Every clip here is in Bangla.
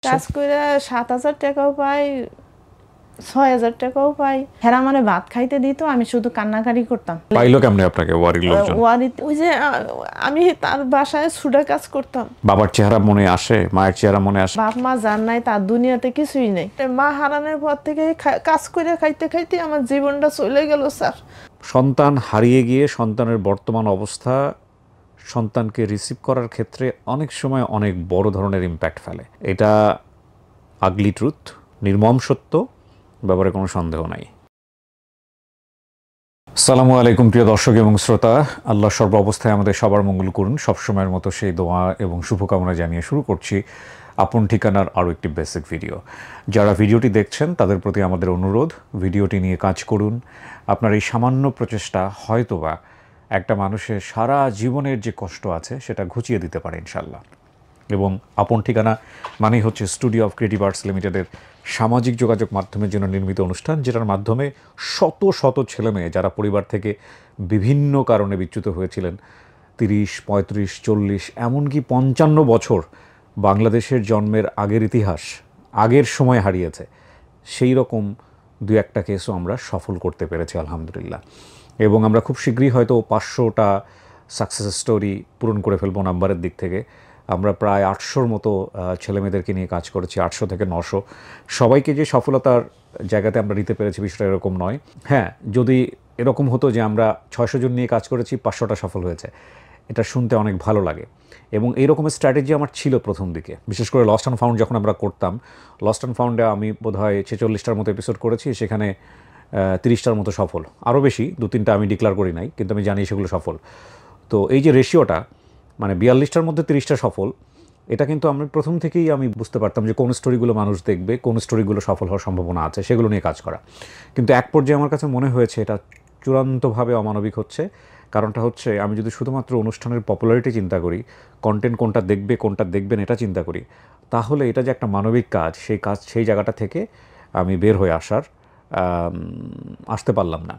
কাজ করে 7,000 টাকাও পাই, 6,000 টাকাও পাই। হেরা মানে ভাত খাইতে দিত, আমি শুধু কান্নাকারি করতাম। পাইলো কেমনে আপনাকে ওয়ারির লোকজন? ওই যে আমি তার বাসায় সুডা কাজ করতাম। বাবার চেহারা মনে আসে, মায়ের চেহারা মনে আসে? বাপ মা জান নাই, তার দুনিয়াতে কিছুই নেই। মা হারানোর পর থেকে কাজ করে খাইতে খাইতে আমার জীবনটা চলে গেল স্যার। সন্তান হারিয়ে গিয়ে সন্তানের বর্তমান অবস্থা সন্তানকে রিসিভ করার ক্ষেত্রে অনেক সময় অনেক বড় ধরনের ইম্প্যাক্ট ফেলে। এটা আগলি ট্রুথ, নির্মম সত্য, ব্যাপারে কোনো সন্দেহ নাই। আসসালামু আলাইকুম প্রিয় দর্শক এবং শ্রোতা, আল্লাহ সর্ব অবস্থায় আমাদের সবার মঙ্গল করুন। সবসময়ের মতো সেই দোয়া এবং শুভকামনা জানিয়ে শুরু করছি আপন ঠিকানার আরও একটি বেসিক ভিডিও। যারা ভিডিওটি দেখছেন তাদের প্রতি আমাদের অনুরোধ, ভিডিওটি নিয়ে কাজ করুন। আপনার এই সামান্য প্রচেষ্টা হয়তোবা একটা মানুষের সারা জীবনের যে কষ্ট আছে সেটা ঘুচিয়ে দিতে পারে ইনশাল্লাহ। এবং আপন ঠিকানা মানেই হচ্ছে স্টুডিও অফ ক্রিয়েটিভ আর্টস লিমিটেডের সামাজিক যোগাযোগ মাধ্যমের জন্য নির্মিত অনুষ্ঠান, যেটার মাধ্যমে শত শত ছেলেমেয়ে যারা পরিবার থেকে বিভিন্ন কারণে বিচ্যুত হয়েছিলেন, 30, 35, 40 এমনকি 55 বছর বাংলাদেশের জন্মের আগের ইতিহাস, আগের সময় হারিয়েছে, সেই রকম দু একটা কেসও আমরা সফল করতে পেরেছি আলহামদুলিল্লাহ। এবং আমরা খুব শীঘ্রই হয়তো 500টা সাকসেস স্টোরি পূরণ করে ফেলবো নাম্বারের দিক থেকে। আমরা প্রায় 800-র মতো ছেলেমেয়েদেরকে নিয়ে কাজ করেছি, 800 থেকে 900। সবাইকে যে সফলতার জায়গাতে আমরা নিতে পেরেছি বিষয়টা এরকম নয়। হ্যাঁ, যদি এরকম হতো যে আমরা 600 জন নিয়ে কাজ করেছি, 500টা সফল হয়েছে, এটা শুনতে অনেক ভালো লাগে। এবং এই রকমের স্ট্র্যাটেজি আমার ছিল প্রথম দিকে, বিশেষ করে লস্ট অ্যান্ড ফাউন্ড যখন আমরা করতাম। লস্ট অ্যান্ড ফাউন্ডে আমি বোধহয় 46টার মতো এপিসোড করেছি, সেখানে 30টার মতো সফল, আরও বেশি 2-3টা আমি ডিক্লেয়ার করি নাই, কিন্তু আমি জানি সেগুলো সফল। তো এই যে রেশিওটা, মানে 42টার মধ্যে 30টা সফল, এটা কিন্তু আমি প্রথম থেকেই আমি বুঝতে পারতাম যে কোন স্টোরিগুলো মানুষ দেখবে, কোন স্টোরিগুলো সফল হওয়ার সম্ভাবনা আছে, সেগুলো নিয়ে কাজ করা। কিন্তু এক পর্যায়ে আমার কাছে মনে হয়েছে এটা চূড়ান্তভাবে অমানবিক হচ্ছে। কারণটা হচ্ছে, আমি যদি শুধুমাত্র অনুষ্ঠানের পপুলারিটি চিন্তা করি, কন্টেন্ট কোনটা দেখবে কোনটা দেখবেন এটা চিন্তা করি, তাহলে এটা যে একটা মানবিক কাজ, সেই জায়গাটা থেকে আমি বের হয়ে আসতে পারলাম না।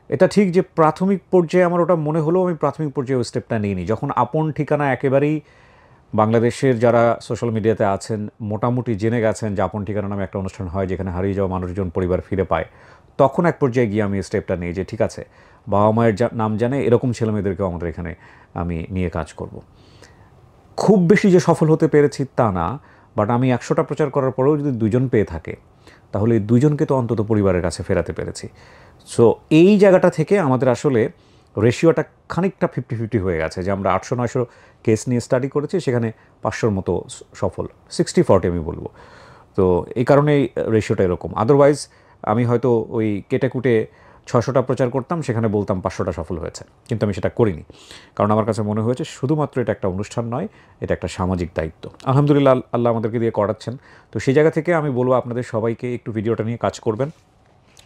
এটা ঠিক যে প্রাথমিক পর্যায়ে আমার ওটা মনে হলেও আমি প্রাথমিক পর্যায়ে ওই স্টেপটা নিইনি। যখন আপন ঠিকানা একেবারেই বাংলাদেশের যারা সোশ্যাল মিডিয়াতে আছেন মোটামুটি জেনে গেছেন যে আপন ঠিকানা নামে একটা অনুষ্ঠান হয় যেখানে হারিয়ে যাওয়া মানুষজন পরিবার ফিরে পায়, তখন এক পর্যায়ে গিয়ে আমি স্টেপটা নিই যে ঠিক আছে, বাবা মায়ের নাম জানে এরকম ছেলেমেয়েদেরকেও আমাদের এখানে আমি নিয়ে কাজ করব। খুব বেশি যে সফল হতে পেরেছি তা না, বাট আমি 100টা প্রচার করার পরেও যদি 2জন পেয়ে থাকে, তাহলে এই 2জনকে তো অন্তত পরিবারের কাছে ফেরাতে পেরেছি। সো এই জায়গাটা থেকে আমাদের আসলে রেশিওটা খানিকটা 50-50 হয়ে গেছে, যে আমরা 800-900 কেস নিয়ে স্টাডি করেছি, সেখানে 500-র মতো সফল, 60-40 আমি বলবো। তো এই কারণেই রেশিওটা এরকম। আদারওয়াইজ আমি হয়তো ওই কেটে কুটে 600টা প্রচার করতাম, সেখানে বলতাম 500টা সফল হয়েছে, কিন্তু আমি সেটা করিনি। কারণ আমার কাছে মনে হয়েছে শুধুমাত্র এটা একটা অনুষ্ঠান নয়, এটা একটা সামাজিক দায়িত্ব। আলহামদুলিল্লাহ আল্লাহ আমাদেরকে দিয়ে করাচ্ছেন। তো সেই জায়গা থেকে আমি বলবো আপনাদের সবাইকে একটু ভিডিওটা নিয়ে কাজ করবেন।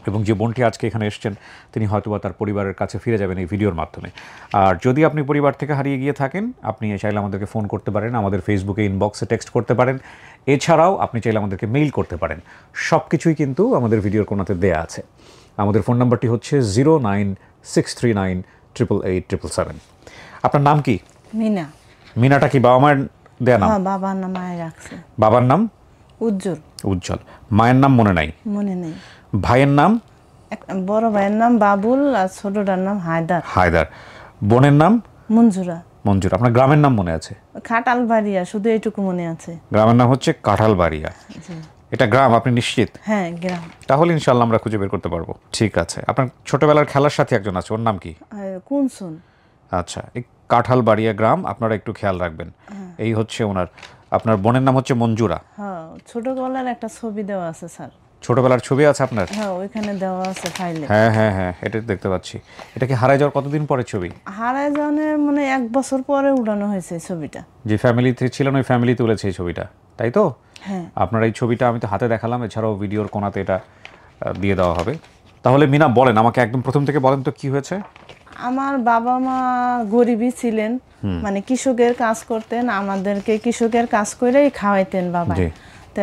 এবং যে বোনটি আজকে এখানে এসছেন, তিনি হয়তোবা তার পরিবারের কাছে ফিরে যাবেন এই ভিডিওর মাধ্যমে। আর যদি আপনি পরিবার থেকে হারিয়ে গিয়ে থাকেন, আপনি চাইলে আমাদেরকে ফোন করতে পারেন, আমাদের ফেসবুকে ইনবক্সে টেক্সট করতে পারেন, এছাড়াও আপনি চাইলে আমাদেরকে মেইল করতে পারেন। সব কিছুই কিন্তু আমাদের ভিডিওর কোনাতে দেয়া আছে। আমাদের ফোন নাম্বারটি হচ্ছে 09639887777। আপনার নাম কি? মিনা। মিনাটা কি বাবা মায়ের দেয়া নাম? হ্যাঁ, বাবার নাম মায়ের রাখছে। বাবার নাম উজ্জ্বল। উজ্জ্বল। মায়ের নাম মনে নাই? মনে নেই। ভাইয়ের নাম? বড় ভাইয়ের নাম বাবুল আর ছোটটার নাম হায়দার। হায়দার। বোনের নাম? মঞ্জুরা। মঞ্জুরা। আপনার গ্রামের নাম মনে আছে? খাটালবাড়িয়া, শুধু এইটুকু মনে আছে। গ্রামের নাম হচ্ছে কাঁঠালবাড়িয়া। এটা গ্রাম, আপনি নিশ্চিত? হ্যাঁ, গ্রাম। তাহলে ইনশাল্লাহ আমরা খুঁজে বের করতে পারবো। ঠিক আছে। আপনার ছোটবেলার খেলার সাথী একজন আছে, ওর নাম কি? কুনসুন। আচ্ছা, এই কাঁঠালবাড়িয়া গ্রাম, আপনারা একটু খেয়াল রাখবেন। এই হচ্ছে ওনার। আপনার বোনের নাম হচ্ছে মঞ্জুরা। হ্যাঁ, ছোটবেলার একটা ছবি দেওয়া আছে স্যার। ছোটবেলার ছবি আছে আপনার? হ্যাঁ, ওইখানে দেওয়া আছে ফাইলে। হ্যাঁ হ্যাঁ হ্যাঁ, এটা দেখতে পাচ্ছি। এটা কি হারায় যাওয়ার কতদিন পরে ছবি? হারায় যাওয়ার মানে 1 বছর পরে উঠানো হয়েছে ছবিটা। যে ফ্যামিলিতে ছিলেন ওই ফ্যামিলি তুলেছে এই ছবিটা, তাই তো? হ্যাঁ। আপনার এই ছবিটা আমি তো হাতে দেখালাম, এছাড়াও ভিডিওর কোনাতে এটা দিয়ে দেওয়া হবে। তাহলে মিনা বলেন, আমাকে একদম প্রথম থেকে বলেন তো কি হয়েছে। আমার বাবা মা গরিবই ছিলেন, মানে কৃষকের কাজ করতেন, আমাদেরকে কৃষকের কাজ করেই খাওয়াইতেন বাবা। তো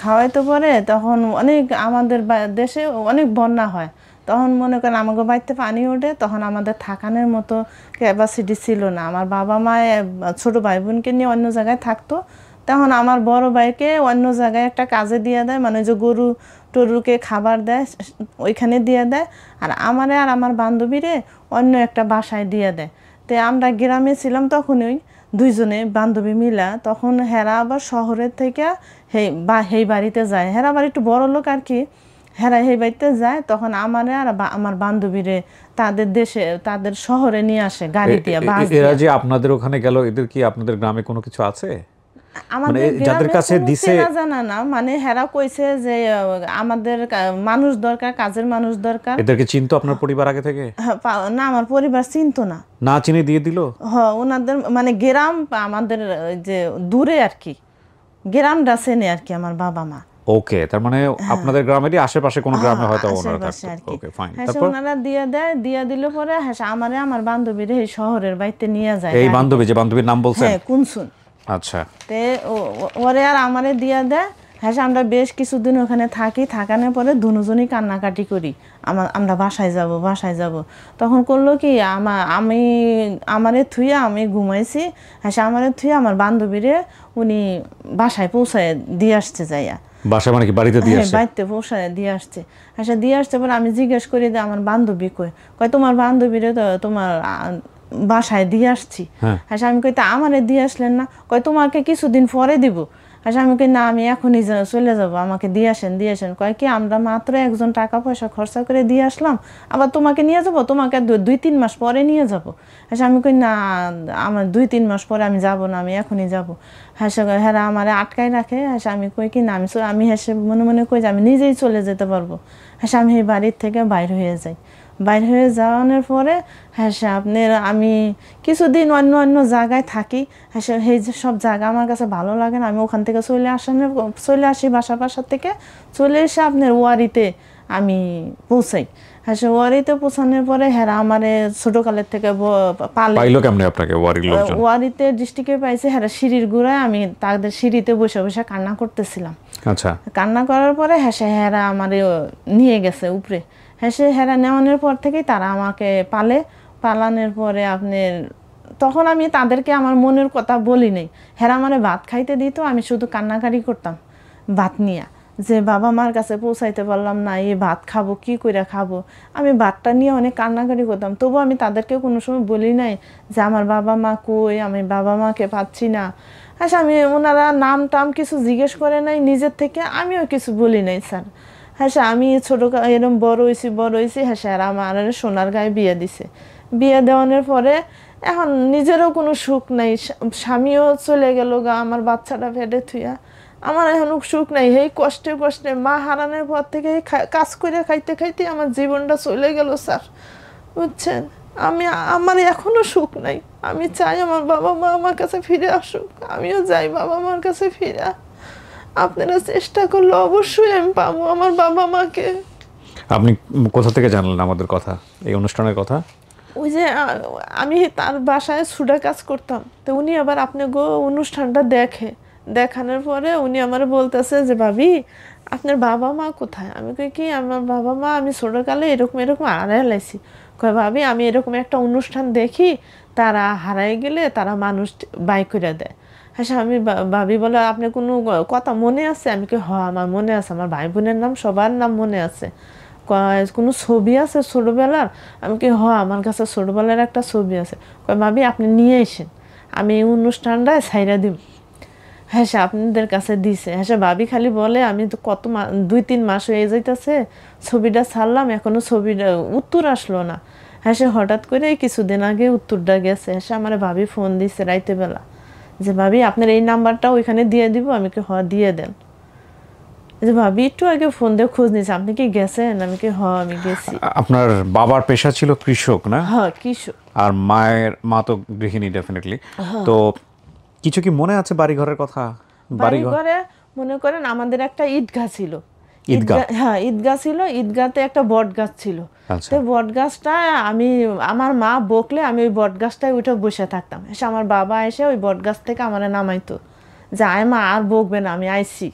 খাওয়াইতে পরে তখন অনেক আমাদের দেশে অনেক বন্যা হয়, তখন মনে করেন আমাকে বাড়িতে পানি ওঠে, তখন আমাদের থাকানোর মতো ক্যাপাসিটি ছিল না। আমার বাবা মা ছোট ভাই বোনকে নিয়ে অন্য জায়গায় থাকতো, তখন আমার বড় ভাইকে অন্য জায়গায় একটা কাজে দিয়ে দেয়, মানে যে গরু টরুকে খাবার দেয় ওইখানে দিয়ে দেয়, আর আমারে আর আমার বান্ধবীরে অন্য একটা বাসায় দিয়ে দেয়। তো আমরা গ্রামে ছিলাম তখন ওই দুইজনে বান্ধবী মিলা, তখন হেরা আবার শহরের থেকে সেই বাড়িতে যায়, হেরা আবার একটু বড় লোক আর কি, হেরা সেই বাড়িতে যায়। তখন আমারে আর আমার বান্ধবীরে তাদের দেশে তাদের শহরে নিয়ে আসে গাড়ি দিয়ে, বাস দিয়ে। এরা যে আপনাদের ওখানে গেল, এদের কি আপনাদের গ্রামে কোনো কিছু আছে? আমাদের যাদের কাছে দিছে জানা না, মানে হেরা কইছে যে আমাদের মানুষ দরকার, কাজের মানুষ দরকার। এদেরকে চিনতো আপনার পরিবার আগে থেকে? না, আমার পরিবার চিনতো না। না চিনে দিয়ে দিল? হ্যাঁ, ওনাদের মানে গ্রাম আমাদের যে দূরে আর কি, গ্রামটা চেনে আর কি আমার বাবা মা। ওকে, তার মানে আপনাদের গ্রামেরই আশেপাশে কোন গ্রামে হয়তো ওনারা থাকতো। Okay fine. তারপর ওনারা দিয়ে দেয়, দিয়ে দিল পরে আমারে আমার বান্ধবীরে এই শহরের বাড়িতে নিয়ে যায়। এই বান্ধবী, যে বান্ধবীর নাম বলছেন? হ্যাঁ, কুনসুন। আচ্ছা। তে ওরে আর আমারে দিয়ে দেয়। হ্যাঁ, আমরা বেশ কিছুদিন ওখানে থাকি, থাকানোর পরে দুজনই কান্নাকাটি করি, আমরা বাসায় যাব, বাসায় যাব। তখন করলো কি, আমারে থুইয়া আমি ঘুমাইছি, হ্যাঁ আমারে থুইয়া আমার বান্ধবীরে উনি বাসায় পৌঁছায় দিয়ে আসছে যাইয়া। বাসায় মানে কি বাড়িতে দিয়ে আসছে? বাড়িতে পৌঁছায় দিয়ে আসছে। হ্যাঁ, দিয়ে আসছে পরে আমি জিজ্ঞেস করি যে আমার বান্ধবী কই, তোমার বান্ধবীরে তো তোমার বাসায় দিয়ে আসছি। হ্যাঁ, আমি কই তা আমারে দিয়ে আসলেন না? তোমাকে কিছুদিন পরে দিব। আমি কই না, আমি এখনই চলে যাব, আমাকে দিয়ে আসেন, দিয়ে আসেন। কয় কি, আমরা মাত্র একজন টাকা পয়সা খরচা করে দিয়ে আসলাম, আবার তোমাকে নিয়ে যাব, তোমাকে 2-3 মাস পরে নিয়ে যাব। আমি কই না, আমার 2-3 মাস পরে আমি যাব না, আমি এখনই যাব। হ্যাঁ, আমার আটকায় রাখে। আমি কই কি না, আমি মনে মনে কই যে আমি নিজেই চলে যেতে পারবো। আমি এই বাড়ির থেকে বাইর হয়ে যাই। বাইর হয়ে যাওয়ানোর পরে আপনার আমি কিছুদিন অন্য অন্য জায়গায় থাকি। সেই যে সব জায়গা আমার কাছে ভালো লাগে না, আমি ওখান থেকে চলে আসি বাসা থেকে চলে এসে আপনার ওয়ারিতে আমি পৌঁছাই। ওয়ারিতে পৌঁছানোর পরে আমারে ছোটকালের থেকে পাইলো কেমনে আপনাকে ওয়ারির লোকজন? ওয়ারিতে ডিস্ট্রিক্টে পাইছে, সিঁড়ির গোড়ায় আমি তাদের সিঁড়িতে বসে বসে কান্না করতেছিলাম। আচ্ছা। কান্না করার পরে আমারে নিয়ে গেছে উপরে। হেরা নেওয়ানোর পর থেকেই তারা আমাকে পালানোর পরে আপনার তখন আমি তাদেরকে আমার মনের কথা বলি নাই। হেরা মানে ভাত খাইতে দিত, আমি শুধু কান্নাকারি করতাম ভাত নিয়ে, যে বাবা মার কাছে পৌঁছাইতে পারলাম না, এই ভাত খাবো, কি করে খাবো। আমি ভাতটা নিয়ে অনেক কান্নাকারি করতাম, তবু আমি তাদেরকে কোনো সময় বলি নাই যে আমার বাবা মা কই, আমি বাবা মাকে পাচ্ছি না। আমি ওনারা নাম টাম কিছু জিজ্ঞেস করে নাই নিজের থেকে, আমিও কিছু বলি নাই স্যার। আমি এরকম বড় হয়েছি। আমার সোনার গায়ে বিয়ে দিছে। বিয়ে দেওয়ানোর পরে এখন নিজেরও কোনো সুখ নাই, স্বামীও চলে গেল গা, আমার বাচ্চাটা পেটে থুইয়া আমার এখন সুখ নাই। এই কষ্টে মা হারানোর পর থেকে কাজ করে খাইতে খাইতে আমার জীবনটা চলে গেল স্যার, বুঝছেন। আমার এখনো সুখ নাই। আমি চাই আমার বাবা মা আমার কাছে ফিরে আসুক, আমিও যাই বাবা মার কাছে ফিরে। আপনারা চেষ্টা করলে অবশ্যই আমি পাবো আমার বাবা মাকে। আপনি কোথা থেকে জানলেন আমাদের কথা, এই অনুষ্ঠানের কথা? ওই যে আমি তার বাসায় সুডা কাজ করতাম, তো উনি আবার আপনি অনুষ্ঠানটা দেখানোর পরে উনি আমার বলতেছে যে ভাবি আপনার বাবা মা কোথায়? আমি কই কি, আমার বাবা মা আমি ছোটকালে এরকম হারাই লাইছি। কয় ভাবি আমি এরকম একটা অনুষ্ঠান দেখি, তারা হারাই গেলে তারা মানুষ বাই করে দেয়। আমি ভাবি বলে আপনার কোনো কথা মনে আছে? আমি কি আমার মনে আছে, আমার ভাই বোনের নাম সবার নাম মনে আছে। কোনো ছবি আছে ছোটবেলার? আমি কি আমার কাছে ছোটবেলার একটা ছবি আছে। কয় ভাবি আপনি নিয়ে এসেন, আমি এই অনুষ্ঠানটা ছাইরা দিব। আপনাদের কাছে দিছে। ভাবি খালি বলে আমি তো 2-3 মাস হয়ে যাইতেছে ছবিটা ছাড়লাম, এখনো ছবিটা উত্তর আসলো না। হঠাৎ করে কিছুদিন আগে উত্তরটা গেছে। আমার ভাবি ফোন দিছে রাইতে বেলা, যে ভাবি আপনার এই নাম্বারটা ওইখানে দিয়ে দিব। আমি কি দিয়ে দেন। যে ভাবি একটু আগে ফোন দিয়ে খোঁজ নিয়েছে, আপনি কি গেছেন? আমি কি আমি গেছি। আপনার বাবার পেশা ছিল কৃষক না? হ্যাঁ, কৃষক। আর মা তো গৃহিণী ডেফিনেটলি। তো কিছু কি মনে আছে বাড়িঘরের কথা? বাড়িঘরে মনে করেন আমাদের একটা ঈদগাহ ছিল। হ্যাঁ, ঈদগাহ ছিল। ঈদগাতে একটা বট গাছ ছিল। তো বট গাছটা আমার মা বকলে আমি ওই বট গাছটায় উঠে বসে থাকতাম। আমার বাবা এসে ওই বট গাছ থেকে আমার নামাইতো, যে আয় মা আর বকবে না, আমি আইছি।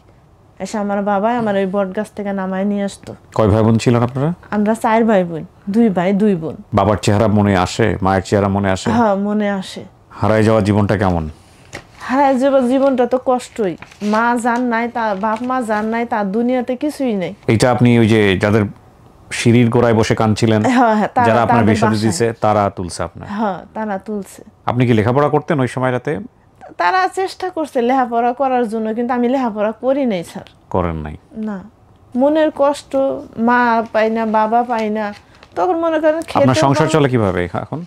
আমার বাবা আমার ওই বট গাছ থেকে নামাই নিয়ে আসতো। কয় ভাই বোন ছিলেন আপনারা? আমরা 4 ভাই বোন, 2 ভাই 2 বোন। বাবার চেহারা মনে আসে? মায়ের চেহারা মনে আসে? হ্যাঁ, মনে আসে। হারাই যাওয়া জীবনটা কেমন? হ্যাঁ জীবনটা তো কষ্টই, মা জান নাই, তার বাপ মা জান নাই, তার দুনিয়াতে কিছুই নেই। এটা আপনি ওই যে যাদের সিঁড়ির গোড়ায় বসে কাঁদছিলেন, যারা আপনার বিয়ে শাদী দিয়েছে, তারা তুলছে আপনার? হ্যাঁ, তারা তুলছে। আপনি কি লেখাপড়া করতেন ওই সময়টাতে? তারা চেষ্টা করছে লেখাপড়া করার জন্য, কিন্তু আমি লেখাপড়া করি নাই স্যার। করেন নাই? না, মনের কষ্ট, মা পাই না, বাবা পাই না, তখন মনে করেন আপনার সংসার চলে কিভাবে এখন?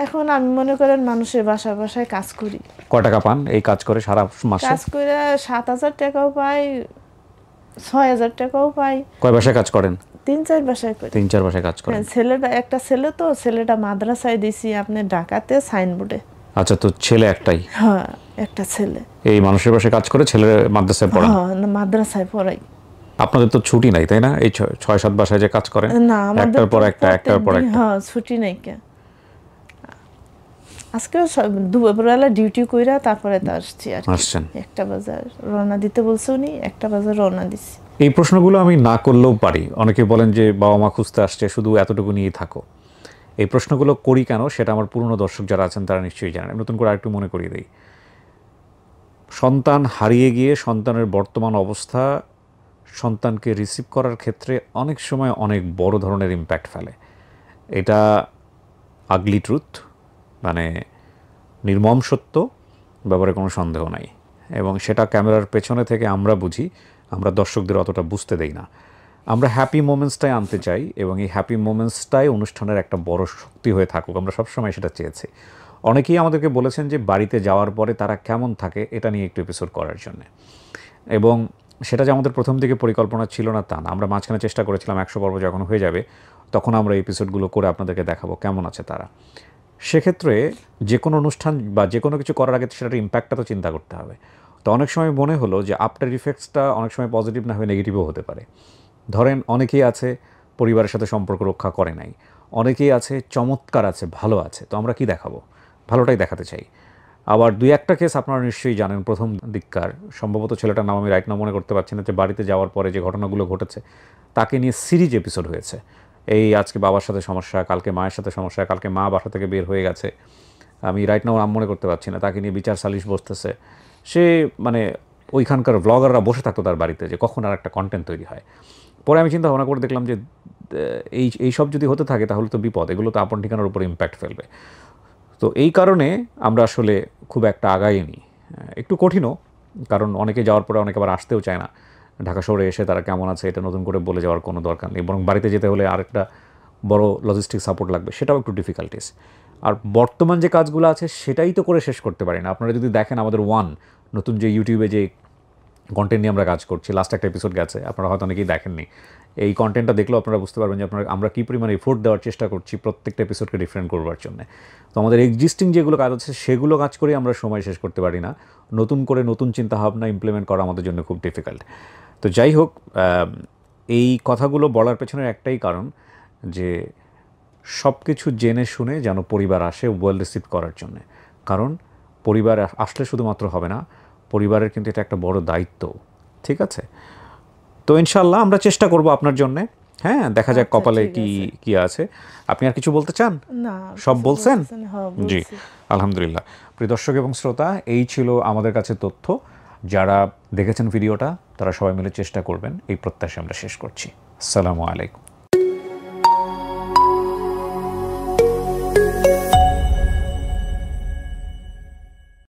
এখন আমি মনে করেন মানুষের বাসায় কাজ করি। কয় টাকা পান এই কাজ করে সারা মাসে? কাজ করে 7,000 টাকাও পাই, 6,000 টাকাও পাই। কয় বাসায় কাজ করেন? 3-4 বাসায় করি। 3-4 বাসায় কাজ করেন? একটা ছেলে, তো ছেলেটা মাদ্রাসায় দিছি আপনি ঢাকাতে সাইনবোর্ডে। আচ্ছা, তো ছেলে একটাই? হ্যাঁ, একটা ছেলে। এই মানুষের বাসায় কাজ করে ছেলে মাদ্রাসায় পড়ান? হ্যাঁ, মাদ্রাসায় পড়াই। আপনাদের তো ছুটি নাই তাই না, এই 6-7 বাসায় যে কাজ করেন? না, একটার পর একটা, একটার পর একটা। হ্যাঁ, ছুটি নাই। কে আজকেও দুপুরবেলা ডিউটি কইরা তারপরে তো আসছি আর কি। আসছেন? 1টা বাজার রওনা দিতে বলছে উনি, 1টা বাজার রওনা দিছি। এই প্রশ্নগুলো আমি না করলেও পারি। অনেকে বলেন যে বাবা মা খুঁজতে আসছে, শুধু এতটুকু নিয়েই থাকো। এই প্রশ্নগুলো করি কেন সেটা আমার পুরনো দর্শক যারা আছেন তারা নিশ্চয়ই জানেন। নতুন করে আরেকটু মনে করিয়ে দিই। সন্তান হারিয়ে গিয়ে সন্তানের বর্তমান অবস্থা সন্তানকে রিসিভ করার ক্ষেত্রে অনেক সময় অনেক বড় ধরনের ইম্প্যাক্ট ফেলে। এটা আগলি ট্রুথ, মানে নির্মম সত্য, ব্যাপারে কোনো সন্দেহ নাই। এবং সেটা ক্যামেরার পেছনে থেকে আমরা বুঝি, আমরা দর্শকদের অতটা বুঝতে দেই না। আমরা হ্যাপি মোমেন্টসটাই আনতে চাই এবং এই হ্যাপি মোমেন্টসটাই অনুষ্ঠানের একটা বড় শক্তি হয়ে থাকুক, আমরা সবসময় সেটা চেয়েছি। অনেকেই আমাদেরকে বলেছেন যে বাড়িতে যাওয়ার পরে তারা কেমন থাকে এটা নিয়ে একটু এপিসোড করার জন্য, এবং সেটা যে আমাদের প্রথম দিকে পরিকল্পনা ছিল না তা না। আমরা মাঝখানে চেষ্টা করেছিলাম 100 পর্ব যখন হয়ে যাবে তখন আমরা এপিসোডগুলো করে আপনাদেরকে দেখাবো কেমন আছে তারা। সেক্ষেত্রে যে কোনো অনুষ্ঠান বা যে কোনো কিছু করার আগে সেটার ইম্প্যাক্টটা তো চিন্তা করতে হবে। তো অনেক সময় মনে হলো যে আফটার ইফেক্টসটা অনেক সময় পজিটিভ না হয়ে নেগেটিভও হতে পারে। ধরেন অনেকেই আছে পরিবারের সাথে সম্পর্ক রক্ষা করে নাই, অনেকেই আছে চমৎকার আছে, ভালো আছে। তো আমরা কি দেখাবো? ভালোটাই দেখাতে চাই। আবার 2-1টা কেস আপনারা নিশ্চয়ই জানেন প্রথম দিককার, সম্ভবত ছেলেটার নাম আমি রাইট নাম মনে করতে পারছি না, যে বাড়িতে যাওয়ার পরে যে ঘটনাগুলো ঘটেছে তাকে নিয়ে সিরিজ এপিসোড হয়েছে। এই আজকে বাবার সাথে সমস্যা, কালকে মায়ের সাথে সমস্যা, কালকে মা বাসা থেকে বের হয়ে গেছে, আমি রাইট নাও নাম মনে করতে পারছি না, তাকে নিয়ে বিচার সালিশ বসতেছে। সে মানে ওইখানকার ব্লগাররা বসে থাকতো তার বাড়িতে যে কখন আর একটা কন্টেন্ট তৈরি হয়। পরে আমি চিন্তা ভাবনা করে দেখলাম যে এই সব যদি হতে থাকে তাহলে তো বিপদ, এগুলো তো আপন ঠিকানার উপর ইম্প্যাক্ট ফেলবে। তো এই কারণে আমরা আসলে খুব একটা আগাইনি, একটু কঠিনও, কারণ অনেকে যাওয়ার পরে অনেকে আবার আসতেও চায় না। ঢাকা শহরে এসে তারা কেমন আছে এটা নতুন করে বলে যাওয়ার কোনো দরকার নেই, বরং বাড়িতে যেতে হলে আরেকটা বড় লজিস্টিক সাপোর্ট লাগবে, সেটাও একটু ডিফিকাল্টিস। আর বর্তমান যে কাজগুলো আছে সেটাই তো করে শেষ করতে পারি না। আপনারা যদি দেখেন আমাদের নতুন যে ইউটিউবে যে কন্টেন্ট নিয়ে আমরা কাজ করছি, লাস্ট একটা এপিসোড গেছে, আপনারা হয়তো অনেকেই দেখেননি। এই কন্টেন্টটা দেখলেও আপনারা বুঝতে পারবেন যে আমরা কী পরিমাণ এফোর্ট দেওয়ার চেষ্টা করছি প্রত্যেকটা এপিসোডকে ডিফারেন্ট করবার জন্য। তো আমাদের এক্সিস্টিং যেগুলো কাজ আছে সেগুলো কাজ করে আমরা সময় শেষ করতে পারি না, নতুন করে নতুন চিন্তাভাবনা ইমপ্লিমেন্ট করা আমাদের জন্য খুব ডিফিকাল্ট। তো যাই হোক, এই কথাগুলো বলার পেছনের একটাই কারণ যে সব কিছু জেনে শুনে যেন পরিবার আসে ওয়েল রিসিভ করার জন্য। কারণ পরিবার আসলে শুধুমাত্র হবে না, পরিবারের কিন্তু এটা একটা বড় দায়িত্ব। ঠিক আছে? তো ইনশাল্লাহ আমরা চেষ্টা করব আপনার জন্যে। হ্যাঁ, দেখা যাক কপালে কি আছে। আপনি আর কিছু বলতে চান? না, সব বলছেন? জি, বলছি। আলহামদুলিল্লাহ। প্রিয় দর্শক এবং শ্রোতা, এই ছিল আমাদের কাছে তথ্য। যারা দেখেছেন ভিডিওটা তারা সবাই মিলে চেষ্টা করবেন, এই প্রত্যাশা আমরা শেষ করছি। আসসালামু আলাইকুম।